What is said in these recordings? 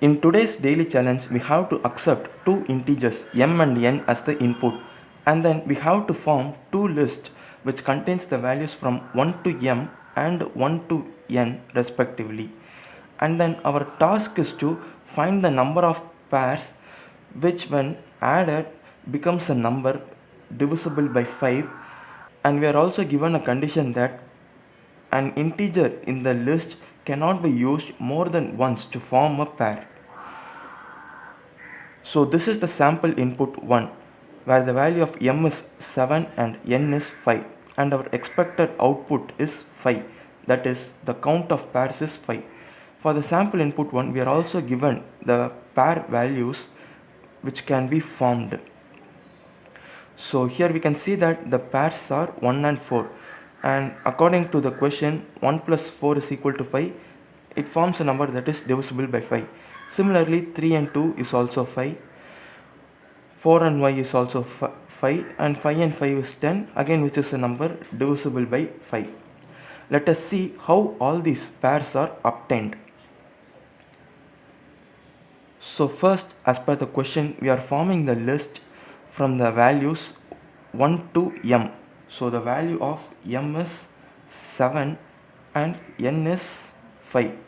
In today's daily challenge, we have to accept two integers m and n as the input, and then we have to form two lists which contains the values from 1 to m and 1 to n respectively. And then our task is to find the number of pairs which when added becomes a number divisible by 5, and we are also given a condition that an integer in the list cannot be used more than once to form a pair. So this is the sample input 1, where the value of m is 7 and n is 5, and our expected output is 5, that is the count of pairs is 5. For the sample input 1, we are also given the pair values which can be formed. So here we can see that the pairs are 1 and 4, and according to the question 1 plus 4 is equal to 5, it forms a number that is divisible by 5. Similarly 3 and 2 is also 5, 4 and y is also 5, and 5 and 5 is 10, again which is a number divisible by 5. Let us see how all these pairs are obtained. So first, as per the question, we are forming the list from the values 1 to m. So the value of m is 7 and n is 5.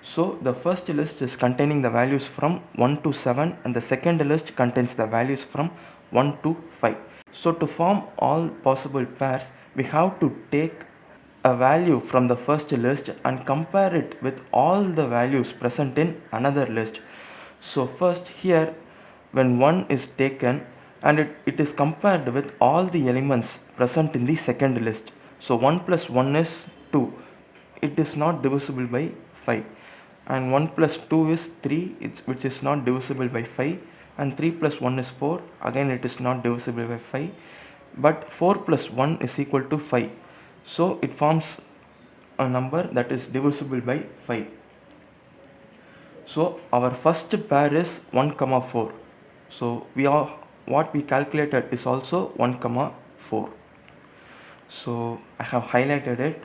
So the first list is containing the values from 1 to 7, and the second list contains the values from 1 to 5. So to form all possible pairs, we have to take a value from the first list and compare it with all the values present in another list. So first here, when 1 is taken and it is compared with all the elements present in the second list. So 1 plus 1 is 2, it is not divisible by 5, and 1 plus 2 is 3, which is not divisible by 5, and 3 plus 1 is 4, again it is not divisible by 5, but 4 plus 1 is equal to 5, so it forms a number that is divisible by 5. So our first pair is 1 comma 4, so what we calculated is also 1 comma 4. So I have highlighted it.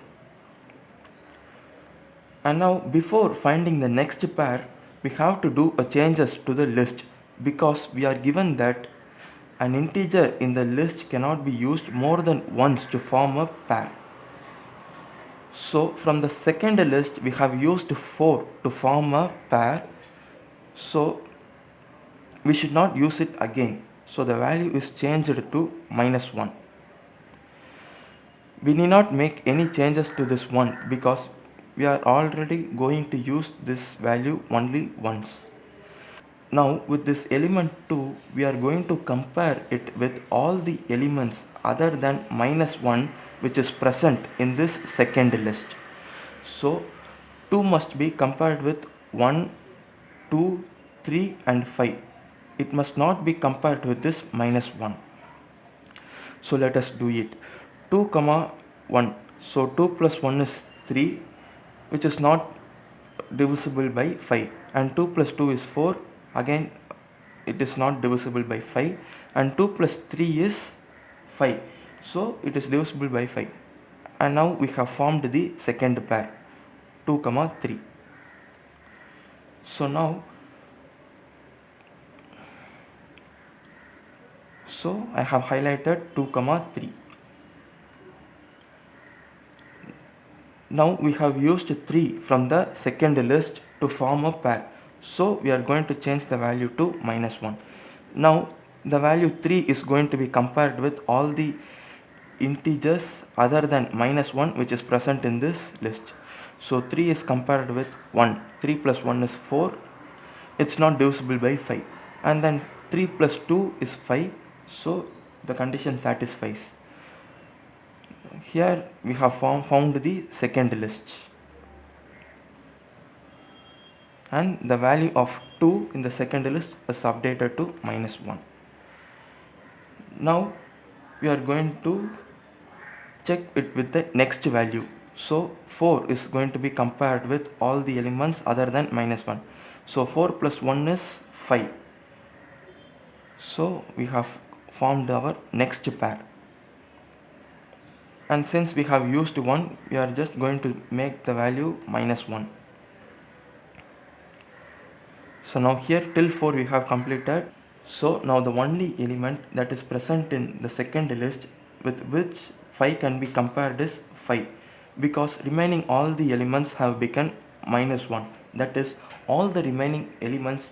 And now before finding the next pair, we have to do a changes to the list, because we are given that an integer in the list cannot be used more than once to form a pair. So from the second list we have used 4 to form a pair, so we should not use it again. So the value is changed to -1. We need not make any changes to this one because we are already going to use this value only once. Now with this element 2, we are going to compare it with all the elements other than -1 which is present in this second list. So 2 must be compared with 1, 2, 3 and 5. It must not be compared with this -1. So let us do it. 2 comma 1. So 2 plus 1 is 3, which is not divisible by 5, and 2 plus 2 is 4, again it is not divisible by 5, and 2 plus 3 is 5, so it is divisible by 5. And now we have formed the second pair 2 comma 3. So now I have highlighted 2 comma 3. Now we have used 3 from the second list to form a pair, so we are going to change the value to -1. Now the value 3 is going to be compared with all the integers other than -1 which is present in this list. So 3 is compared with 1, 3 plus 1 is 4, it's not divisible by 5, and then 3 plus 2 is 5, so the condition satisfies. Here we have found the second list, and the value of 2 in the second list is updated to -1. Now we are going to check it with the next value. So 4 is going to be compared with all the elements other than -1. So 4 plus 1 is 5. So we have formed our next pair. And since we have used 1, we are just going to make the value -1. So now here till 4 we have completed. So now the only element that is present in the second list with which 5 can be compared is 5, because remaining all the elements have become -1. That is, all the remaining elements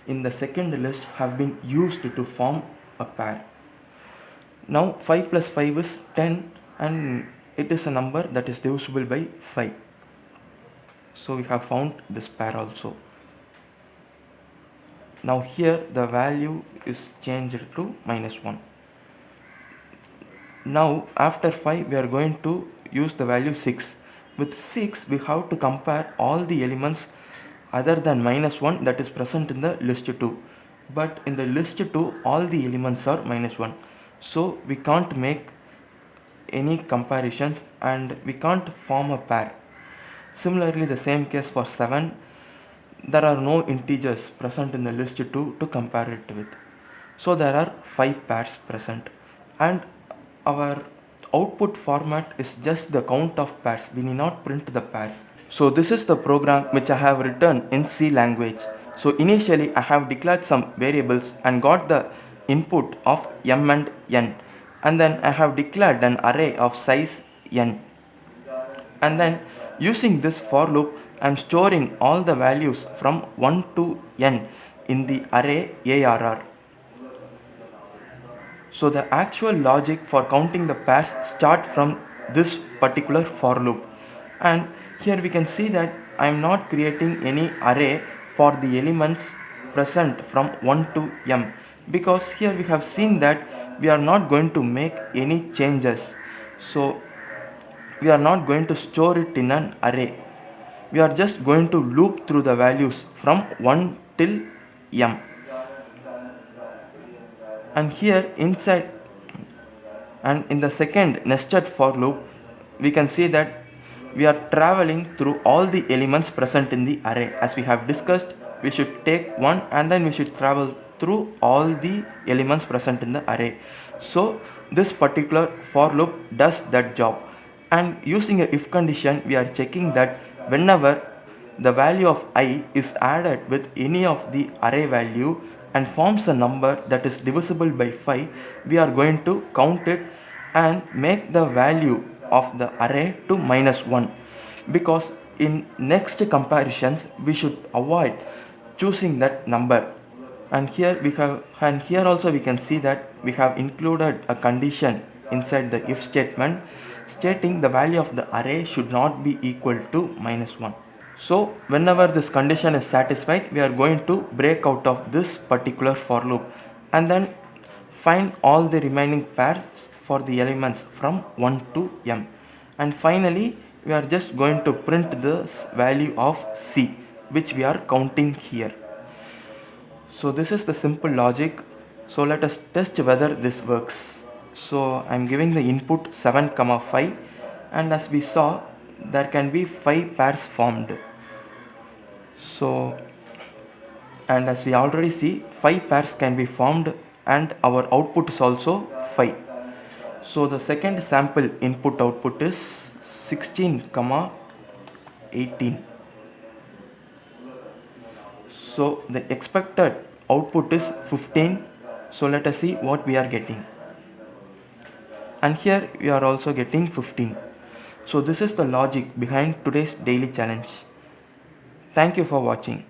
in the second list have been used to form a pair. Now 5 plus 5 is 10, and it is a number that is divisible by 5. So we have found this pair also. Now here the value is changed to -1. Now after 5 we are going to use the value 6. With 6 we have to compare all the elements other than -1 that is present in the list 2. But in the list 2 all the elements are -1. So we can't make any comparisons and we can't form a pair. Similarly, the same case for 7. There are no integers present in the list 2 to compare it with. So there are 5 pairs present, and our output format is just the count of pairs. We need not print the pairs. So this is the program which I have written in C language. So initially I have declared some variables and got the input of m and n, and then I have declared an array of size n, and then using this for loop I am storing all the values from 1 to n in the array ARR. So the actual logic for counting the pairs start from this particular for loop, and here we can see that I am not creating any array for the elements present from 1 to m, because here we have seen that we are not going to make any changes. So we are not going to store it in an array. We are just going to loop through the values from 1 till m. And here inside and in the second nested for loop, we can see that we are traveling through all the elements present in the array. As we have discussed, we should take one and then we should travel through all the elements present in the array. So this particular for loop does that job, and using a if condition we are checking that whenever the value of I is added with any of the array value and forms a number that is divisible by 5, we are going to count it and make the value of the array to -1, because in next comparisons we should avoid choosing that number. And here also we can see that we have included a condition inside the if statement stating the value of the array should not be equal to -1. So whenever this condition is satisfied, we are going to break out of this particular for loop and then find all the remaining pairs for the elements from 1 to m. And finally we are just going to print this value of c, which we are counting here. So this is the simple logic. So let us test whether this works. So I am giving the input 7, 5, and as we saw, there can be 5 pairs formed. So, and as we already see, 5 pairs can be formed and our output is also 5. So the second sample input output is 16, 18. So the expected output is 15. So let us see what we are getting. And here we are also getting 15. So this is the logic behind today's daily challenge. Thank you for watching.